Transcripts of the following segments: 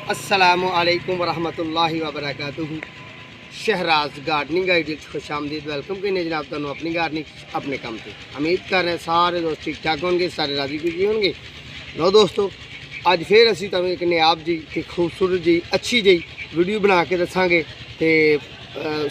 अस्सलामुअलैकुम वरहमतुल्लाहि वबरकातुहू। Shahraj gardening idea खुश आमदीद वेलकम कहने जनाब तुहानू अपनी गार्डनिंग अपने काम से उम्मीद कर रहे हैं सारे दोस्त ठीक ठाक होंगे, सारे राजी खुशी होंगे। लो दोस्तों, अज फिर असी तुहानू एक नायाब जी ते खूबसूरत जी अच्छी जी वीडियो बना के दसांगे ते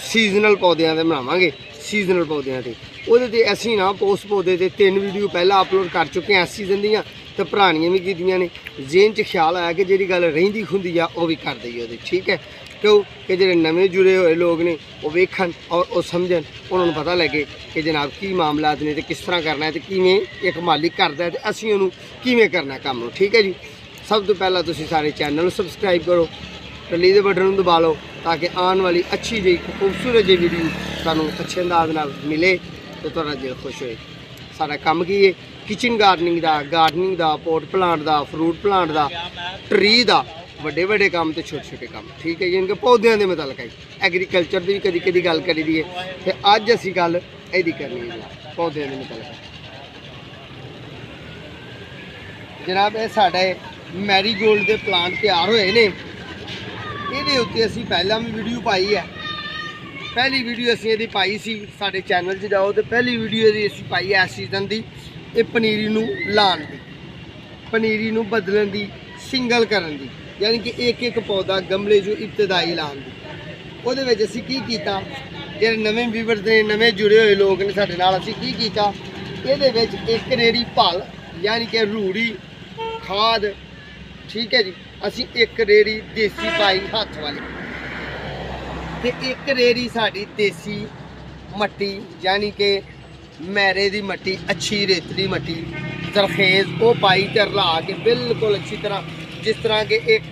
सीजनल पौधों के बनावांगे। सीजनल पौधों से वो असी ना पोस्ट पौधे से 3 वीडियो पहला अपलोड कर चुके हैं इस सीजन दियाँ तो पुरानियां भी कीतियां ने। जेन च ख्याल आया कि जी गल रही खुंदी आ वो भी कर दईए, ठीक है। क्यों कि जो नवे जुड़े हुए लोग ने वो वेखन और वो समझन, उन्होंने पता लगे कि जनाब की मामलात ने तो किस तरह करना है तो किवें एक मालिक करता है तो असीं उन्होंने किवें करना काम नूं, ठीक है जी। सब तो पहला तुसीं सारे चैनल सबसक्राइब करो, टली के बटन दबा लो ताकि आने वाली अच्छी जी खूबसूरत जी वीडियो सानूं अच्छे अंदाज नाल मिले तो तुहाडा दिल खुश होए। सारा काम की है किचन गार्डनिंग दा पोट प्लांट दा फ्रूट प्लांट दा ट्री दा बड़े बड़े काम तो छोटे छोटे काम, ठीक है जी। इनके पौधों के मुतलक है एग्रीकल्चर की भी कभी कभी गल करी दी है तो अज असी गल यदी करनी है पौधों के मुतलक। जनाब ये साढ़े मैरीगोल्ड के प्लांट तैयार होए ने, ये उत्ते असी पहला भी वीडियो पाई है। पहली वीडियो असी यदि पाई सी साढ़े चैनल से जाओ तो पहली वीडियो यदि असी पाई है इस सीजन की ये पनीरी नूं लाण दी, पनीरी नूं बदलन दी, सिंगल करन दी, यानी कि एक एक पौधा गमले जो इब्तदाई लाण दी। उहदे विच असी की कीता, जिहड़े नवें व्यूअर्स ने नवें जुड़े हुए लोग ने साडे नाल, असी की कीता इहदे विच एक रेड़ी भल यानी कि रूड़ी खाद, ठीक है जी। असी एक रेड़ी देसी पाई हत्थ वाली ते एक रेड़ी साड़ी देसी मट्टी यानी कि मैरे दी मट्टी अच्छी रेतली मट्टी जरखेज वो पाई ते रला के बिल्कुल अच्छी तरह, जिस तरह के एक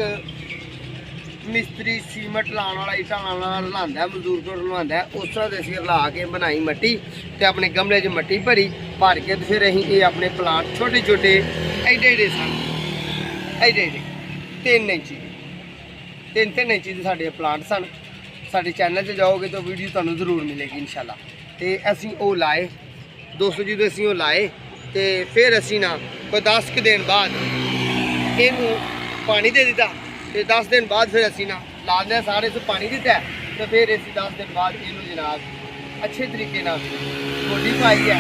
मिस्त्री सीमेंट लाने वाला ईटा रलांदा है, मजदूर को रलांदा है, उस तरह से रला के बनाई मट्टी ते अपने गमले च मट्टी भरी भर के फिर असीं ये अपने प्लांट छोटे छोटे एडे एडे सन, एडे एडे 3 इंची 3 इंची के साढ़े प्लांट सन। साढ़े चैनल से जाओगे तो वीडियो तुहानूं जरूर मिलेगी इंशाल्लाह। तो असीं वो लाए दोस्तों जी, तो असीं वो लाए तो फिर असीं ना कोई 10 दिन बाद इनू पानी दे दिता तो 10 दिन बाद फिर असीं ना लाने सारे से पानी दिता है तो फिर असीं 10 दिन बाद इनू जनाब अच्छे तरीके ना गोडी पाई है,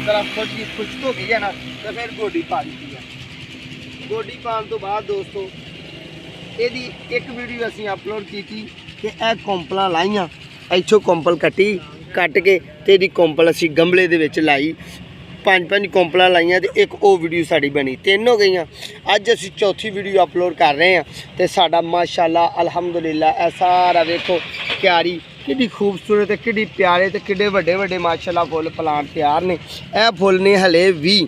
जरा थोड़ी खुश्क हो गई है ना तो फिर गोडी पा दी है। गोडी पाने तो बाद दोस्तों यदि एक वीडियो असीं अपलोड की कि यह कौंपल लाइया, इत्थों कौंपल कट्टी कट के तेरी कौंपल असी गमले दे विच लाई, 5 कौंपल लाइया तो एक वो वीडियो साड़ी बनी, 3 हो गई। अज असी चौथी वीडियो अपलोड कर रहे हैं तो साडा माशाअल्लाह अल्हम्दुलिल्लाह ए सारा वेखो क्यारी कि खूबसूरत है, कि प्यारे तो कि वड्डे वड्डे माशाअल्लाह फुल प्लांट तैयार ने। यह फुल ने हले भी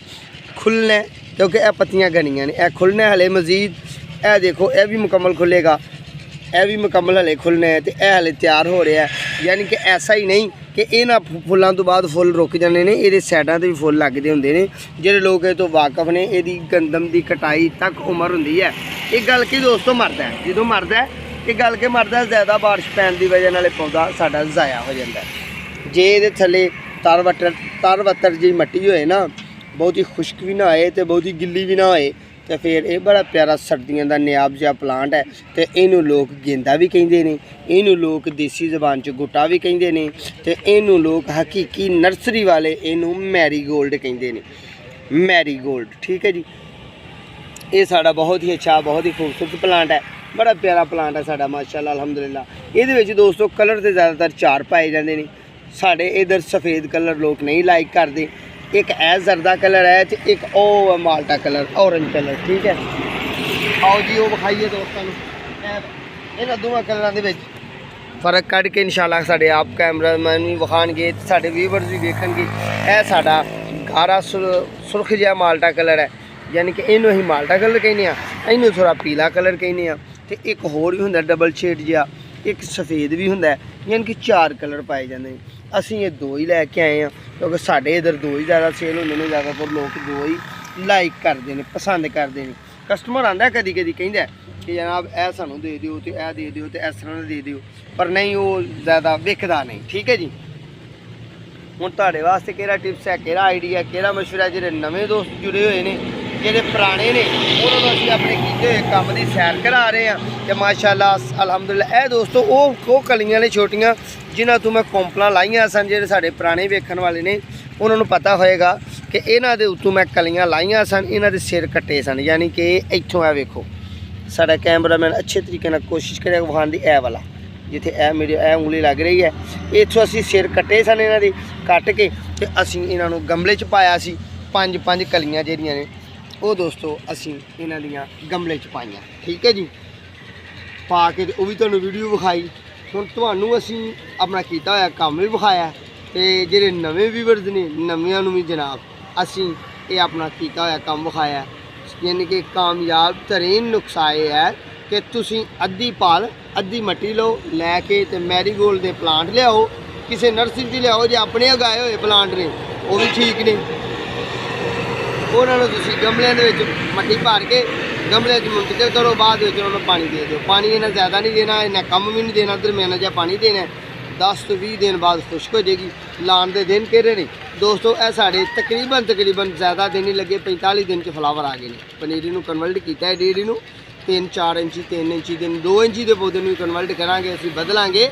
खुलने क्योंकि यह पत्तियां गनियां ने, यह खुलने हले मजीद। यह देखो यह भी मुकम्मल खुलेगा, यह भी मुकम्मल हले खुलने है तो यह हले तैयार हो रहा है। यानी कि ऐसा ही नहीं कि इन्हां फुलों तो बाद फुल रुक जाने ने, ये साइडों से भी फुल लगते होंगे ने। जिहड़े लोग ये तो वाकफ ने यदी गंदम की कटाई तक उम्र होंदी है। एक गल कि दोस्तों मरदा है, जो मरदा है एक गल कि मरदा ज़्यादा बारिश पैन की वजह नाल पौधा साडा ज़ाया हो जाता है। जे ये थले तर जी मट्टी होए ना, बहुत ही खुश्क भी ना होए तो बहुत ही गिल्ली भी ना होए तो फिर ये बड़ा प्यारा सर्दियों का नायाब जिहा प्लांट है। तो इनू लोग गेंदा भी कहिंदे ने, इनू लोग देसी जबान च गुट्टा भी कहिंदे ने, तो इनू लोग हकीकी नर्सरी वाले इनू मैरीगोल्ड कहिंदे ने, मैरीगोल्ड, ठीक है जी। ये साड़ा बहुत ही अच्छा बहुत ही खूबसूरत प्लांट है, बड़ा प्यारा प्लांट है साड़ा माशाअल्लाह अल्हम्दुलिल्लाह। ये दोस्तों कलर तो ज़्यादातर 4 पाए जाते हैं। साढ़े इधर सफ़ेद कलर लोग नहीं लाइक करते, एक है जरदा कलर है तो एक ओ माल्टा कलर ऑरेंज कलर, ठीक है। आओ जी वो विखाइए दोस्तों इन्होंने दोवें कलर के फर्क कढ़ के इंशाल्लाह साढ़े आप कैमरामैन भी विखाणगे, साढ़े व्यूअर्स भी वेखणगे। यह साड़ा गारा सुर्ख जिहा माल्टा कलर है, यानी कि इनू असीं माल्टा कलर कहने आ, इनू थोड़ा पीला कलर कहने आ, तो एक होर भी हुंदा डबल शेड जिहा, एक सफ़ेद भी हुंदा, यानी कि 4 कलर पाए जाते हैं। असीं ये 2 ही लैके आए हैं क्योंकि साढ़े इधर 2 ही ज़्यादा सेल होंदे ने, ज़्यादातर लोग 2 ही लाइक करते हैं, पसंद करते हैं। कस्टमर आंदा कदी कदी कहंदा कि जनाब ए सानू दे दिओ तो यह दे दिओ तो इस तरह दे दिओ, पर नहीं वो ज़्यादा विकदा नहीं, ठीक है जी। हुण तुहाडे वास्ते केड़ा टिप्स है, केड़ा आइडिया, केड़ा मशवरा, जिहड़े नवे दोस्त जुड़े हुए ने ਜਿਹੜੇ ਪੁਰਾਣੇ ਨੇ ਉਹਨਾਂ ਨੂੰ ਅਸੀਂ ਆਪਣੇ ਕੀਤੇ ਹੋਏ ਕੰਮ ਦੀ ਸੈਰ ਕਰਾ ਰਹੇ ਹਾਂ ਤੇ ਮਾਸ਼ਾਅੱਲਾ ਅਲਹਮਦੁਲਿਲਾ। ਇਹ ਦੋਸਤੋ ਉਹ ਕਲੀਆਂ ਨੇ ਛੋਟੀਆਂ ਜਿਨ੍ਹਾਂ ਤੋਂ ਮੈਂ ਕੰਪਲਾਂ ਲਾਈਆਂ ਸਨ। ਜਿਹੜੇ ਸਾਡੇ ਪੁਰਾਣੇ ਵੇਖਣ ਵਾਲੇ ਨੇ ਉਹਨਾਂ ਨੂੰ ਪਤਾ ਹੋਏਗਾ ਕਿ ਇਹਨਾਂ ਦੇ ਉੱਤੋਂ ਮੈਂ ਕਲੀਆਂ ਲਾਈਆਂ ਸਨ, ਇਹਨਾਂ ਦੇ ਸਿਰ ਕੱਟੇ ਸਨ। ਯਾਨੀ ਕਿ ਇੱਥੋਂ ਆ ਵੇਖੋ, ਸਾਡਾ ਕੈਮਰਾਮੈਨ ਅੱਛੇ ਤਰੀਕੇ ਨਾਲ ਕੋਸ਼ਿਸ਼ ਕਰਿਆ ਵਿਖਾਉਣ ਦੀ, ਇਹ ਵਾਲਾ ਜਿੱਥੇ ਇਹ ਮੇਰੀ ਇਹ ਉਂਗਲੀ ਲੱਗ ਰਹੀ ਹੈ, ਇੱਥੋਂ ਅਸੀਂ ਸਿਰ ਕੱਟੇ ਸਨ ਇਹਨਾਂ ਦੇ, ਕੱਟ ਕੇ ਤੇ ਅਸੀਂ ਇਹਨਾਂ ਨੂੰ ਗਮਲੇ 'ਚ ਪਾਇਆ ਸੀ। 5 ਕਲੀਆਂ ਜਿਹੜੀਆਂ ਨੇ ਉਹ ਦੋਸਤੋ ਅਸੀਂ ਇਹਨਾਂ ਦੀਆਂ ਗਮਲੇ 'ਚ ਪਾਈਆਂ, ਠੀਕ ਹੈ ਜੀ, ਪਾ ਕੇ ਤੇ ਉਹ ਵੀ ਤੁਹਾਨੂੰ ਵੀਡੀਓ ਵਿਖਾਈ। ਹੁਣ ਤੁਹਾਨੂੰ ਅਸੀਂ ਆਪਣਾ ਕੀਤਾ ਹੋਇਆ ਕੰਮ ਵੀ ਵਿਖਾਇਆ ਤੇ ਜਿਹੜੇ ਨਵੇਂ ਵੀਵਰਸ ਨੇ ਨਵਿਆਂ ਨੂੰ ਵੀ ਜਨਾਬ ਅਸੀਂ ਇਹ ਆਪਣਾ ਕੀਤਾ ਹੋਇਆ ਕੰਮ ਵਿਖਾਇਆ। यानी कि कामयाब तरीन नुस्खा ये है कि तुसी अद्धी पाल अद्धी मट्टी लो लैके ते मैरीगोल्ड के प्लांट लियाओ, किसी नर्सरी से लियाओ, जो अपने उगाए हुए प्लांट ने वो भी ठीक ने, उन्होंने तुसी गमलियां दे विच मट्टी भर के गमले मुंतकिल करो, बाद उन्होंने पानी दे दो। पानी इन्ना ज़्यादा नहीं देना, इन्ना कम भी नहीं देना, दरमियाना जिहा पानी देना। 10 तो 20 दिन बाद खुश्क हो जाएगी। लाने के दिन कहते नहीं दोस्तों, यह साढ़े तकरीबन ज़्यादा दिन ही लगे, 45 दिन के फ्लावर आ गए। पनीरी को कन्वर्ट किया है डेरी को 3-4 इंची 3 इंची दिन 2 इंची के पौधे में कन्वर्ट करांगे, असीं बदलांगे,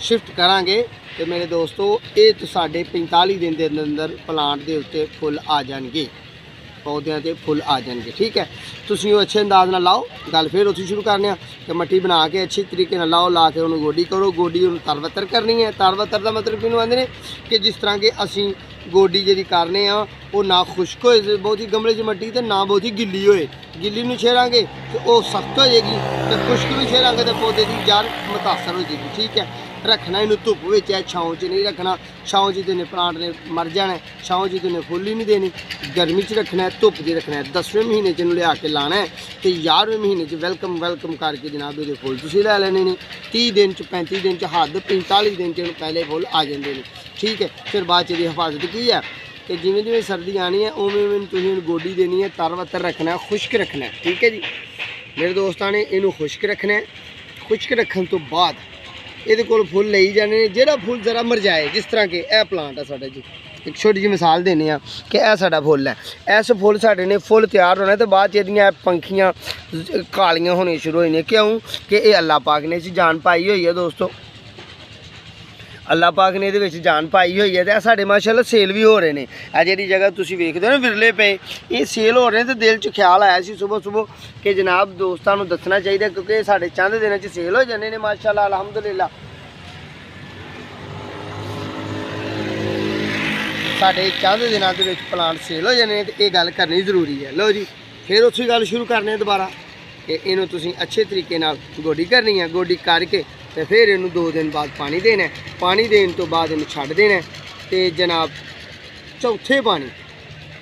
शिफ्ट करांगे। तो मेरे दोस्तों ये तो साढ़े 45 दिन के अंदर प्लांट के उत्ते फुल आ जाएंगे, पौधों के फुल आ जाएंगे, ठीक है। तुसीं अच्छे अंदाज नाल लाओ। गल फिर उत्थे शुरू करने कि मट्टी बना के अच्छी तरीके नाल लाओ, ला के उन्होंने गोडी करो। गोडी उन्होंने तरवतर करनी है। तरवतर का मतलब किहनूं आंदे ने कि जिस तरह के असीं गोडी जी करने वो ना खुश्क होए बहुत ही गमले च मट्टी, तो ना बहुत ही गिल्ली होए। गिल्ली नूं छेड़ांगे तो वो सख्त हो जाएगी, तो खुश्क नूं छेड़ांगे तो पौधे की जड़ मुतासर हो जाएगी, ठीक है। रखना इन्हूं धुप विच है, छांव च नहीं रखना। छांव च देने प्लांट ने मर जाना, छांव च देने फुल ही नहीं देनी। गर्मी च रखना है, धुप च रखना है। 10वें महीने च लिया के लाना है, तो 11वें महीने च वेलकम करके जनाब ये फुल तुसीं लै लैने ने। 30 दिन च 35 दिन च हद 45 दिन च पहले फुल आ जाते हैं, ठीक है। फिर बाद च हिफाजत की है कि जिमें जिमें सर्दी आनी है उवें तुसीं गोडी देनी है, तरवतर रखना है, खुश्क रखना है, ठीक है जी। मेरे दोस्तों ने इनू खुश्क रखना है। खुश्क रखने तो बाद ये कोल फुल ले जाने, जोड़ा फुल जरा मरजाए, जिस तरह के यह प्लांट है साढ़ा जी। एक छोटी जी मिसाल देने कि यह साढ़ा फुल है, इस फुल साढ़े ने फुल तैयार होना, तो बाद ये पंखियां कालियां होनी शुरू हो जाए। क्यों कि ये अल्लाह पाक ने इस जान पाई हुई है दोस्तों, अल्लाह पाक ने ये जान पाई हुई है। तो साढ़े माशाअल्लाह सेल भी हो रहे हैं। आ जी जगह तुम वेखते हो ना विरले पे, ये सेल हो रहे हैं। तो दिल च ख्याल आया सी सुबह कि जनाब दोस्तों को दसना चाहिए, क्योंकि साढ़े चंद दिन सेल हो जाने ने माशाअल्लाह अलहमदुलिल्लाह। साढ़े चंद दिनों के प्लांट सेल हो जाने, तो ये गल करनी जरूरी है। लो जी फिर उसी गल शुरू करने दोबारा कि इनू तुसीं अच्छे तरीके नाल गोडी करनी है। गोडी करके तो फिर इनू 2 दिन बाद पानी देना है। पानी देने तो बाद इनू छड्ड देना है। तो जनाब चौथे पानी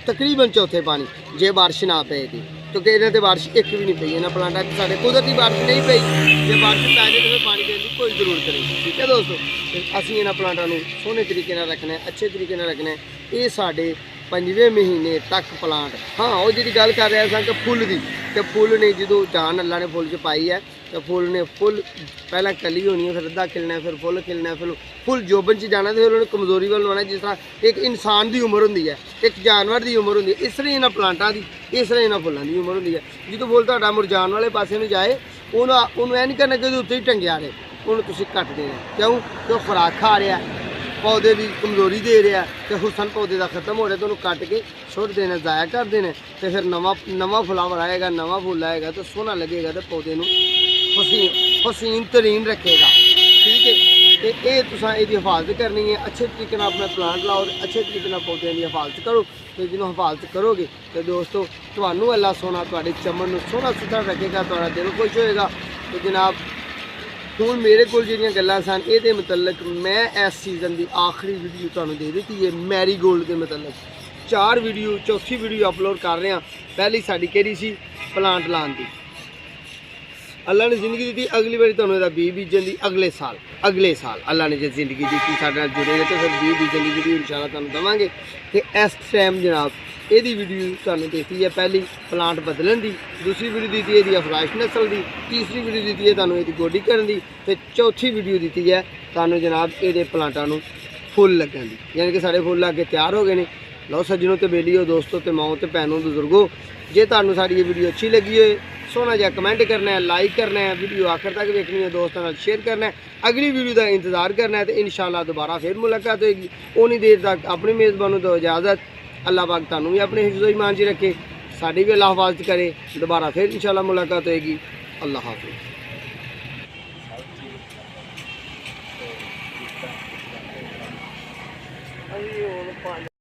तकरीबन चौथे पानी जे बारिश ना पे थी, क्योंकि इन्हें तो बारिश एक भी नहीं पई, इन्होंने प्लांटा साढ़े कुदरती बारिश नहीं पई। जो बारिश पै जाए तो फिर पानी देने की कोई जरूरत नहीं, ठीक है दोस्तों। असीं इन्होंने प्लांटा सोहने तरीके नाल रखना है, अच्छे तरीके नाल रखना है। ये साढ़े 5वें महीने तक प्लांट, हाँ वो जी गल कर रहे सन कि फुल की, कि फुल ने जो जान अल्लाह ने फुल च पाई है, तो फुल ने फुल पहला कली होनी है, फिर अद्धा खिलना है, फिर फुल खिलना है, फिर फुल जोबन च जाना, तो फिर उन्होंने कमजोरी वाल आना। जिस तरह एक इंसान की उम्र होंगी है, एक जानवर की उम्र होंगी है, इस तरह इन्होंने प्लांटा की, इस तरह इन्होंने फुलों की उम्र होंगी है। जो फुल तुहाडा मुरझाण वाले पासे में जाए, उन्होंने यह नहीं करना कि उत्ते ही टंगिया रहे, उन्होंने तुसीं कट देना। क्यों कि वह खुराक खा रहा है, पौधे की कमजोरी दे रहा है, तो हुसन पौधे का खत्म हो रहा है, तो उन्होंने कट के सुट देना, ज़ाया कर देना। तो फिर नवा फ्लावर आएगा, नवा फुल आएगा, तो सोहना लगेगा, तो पौधे को हसीन तरीन रखेगा, ठीक है। तो ये तुसां इहदी हिफाजत करनी है। अच्छे तरीके नाल अपना प्लांट लाओ, अच्छे तरीके नाल पौधों की हिफाजत करो। तो जिन्हों हिफाजत करोगे तो दोस्तों तुहानूं अल्लाह सोना तुहाडे चमन नूं सोहना सुथरा रखेगा, तुहाडा दिल खुश होएगा। तो जनाब हुण मेरे कोल जिहड़ियां गल्लां सन इहदे मुतलक मैं इस सीज़न की आखिरी वीडियो तुहानूं दे दित्ती है। मैरीगोल्ड के मतलब 4 वीडियो, चौथी वीडियो अपलोड कर रहे हैं। पहली साडी किहड़ी सी प्लांट लाने की, अल्लाह ने जिंदगी दी, अगली बारी तुहानूं इहदा बीज बीजन की अगले साल अल्लाह ने जो जिंदगी दी साडे नाल जुड़े तो फिर बीज बीजन की वीडियो इंशाअल्लाह तुहानूं देवांगे। तो इस टाइम जनाब यदी वीडियो तुहानूं देती है पहली प्लांट बदलन की, दूसरी वीडियो दी है अफराइश नस्ल की, तीसरी वीडियो दी है तुहानूं इहदी गोडी करन दी, ते चौथी वीडियो दी है तुहानूं जनाब इहदे प्लांटां नूं फुल लगन दी। यानी कि साढ़े फुल अगे तैयार हो गए हैं। ਲਓ ਸੱਜਣੋ ਤੇ ਬੇਲੀਓ ਦੋਸਤੋ ਤੇ ਮਾਓ ਤੇ ਭੈਣੋ ਬਜ਼ੁਰਗੋ, ਜੇ ਤੁਹਾਨੂੰ ਸਾਡੀ ਇਹ ਵੀਡੀਓ ਅੱਛੀ ਲੱਗੀ ਹੋਏ सोना जहा कमेंट करना है, लाइक करना है, वीडियो आखिर तक देखनी है, दोस्तों नाल शेयर करना है, अगली वीडियो का इंतजार करना है। तो इंशाअल्लाह दोबारा फिर मुलाकात होगी। उन्नी देर तक अपनी मेज़बानों को इजाज़त। अल्लाह पाक तुहानू भी अपने हिफ्ज़ो ईमान च रखे, साड़ी भी अल्लाह हिफाजत करे। दोबारा फिर इंशाअल्लाह मुलाकात होगी। अल्लाह हाफ़िज़।